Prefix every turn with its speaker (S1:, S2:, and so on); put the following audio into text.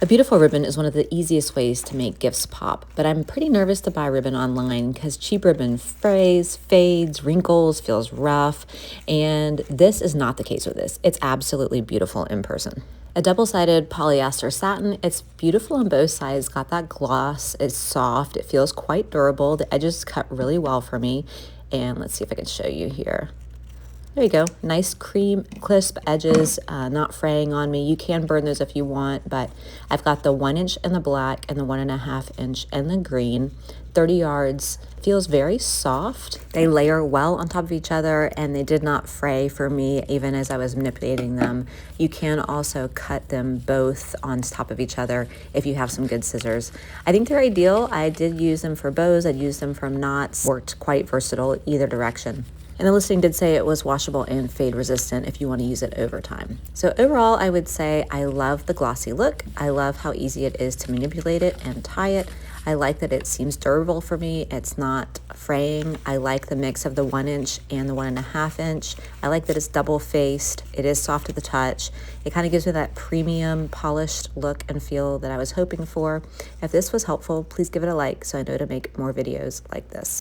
S1: A beautiful ribbon is one of the easiest ways to make gifts pop, but I'm pretty nervous to buy ribbon online because cheap ribbon frays, fades, wrinkles, feels rough, and this is not the case with this. It's absolutely beautiful in person. A double-sided polyester satin, it's beautiful on both sides, got that gloss, it's soft, it feels quite durable, the edges cut really well for me, and let's see if I can show you here. There you go, nice cream crisp edges, not fraying on me. You can burn those if you want, but I've got the 1 inch in the black and the 1.5 inch in the green. 30 yards, feels very soft. They layer well on top of each other and they did not fray for me even as I was manipulating them. You can also cut them both on top of each other if you have some good scissors. I think they're ideal. I did use them for bows, I'd use them from knots, worked quite versatile either direction. And the listing did say it was washable and fade resistant if you want to use it over time. So overall, I would say I love the glossy look. I love how easy it is to manipulate it and tie it. I like that it seems durable for me. It's not fraying. I like the mix of the 1 inch and the 1.5 inch. I like that it's double faced. It is soft to the touch. It kind of gives me that premium polished look and feel that I was hoping for. If this was helpful, please give it a like so I know to make more videos like this.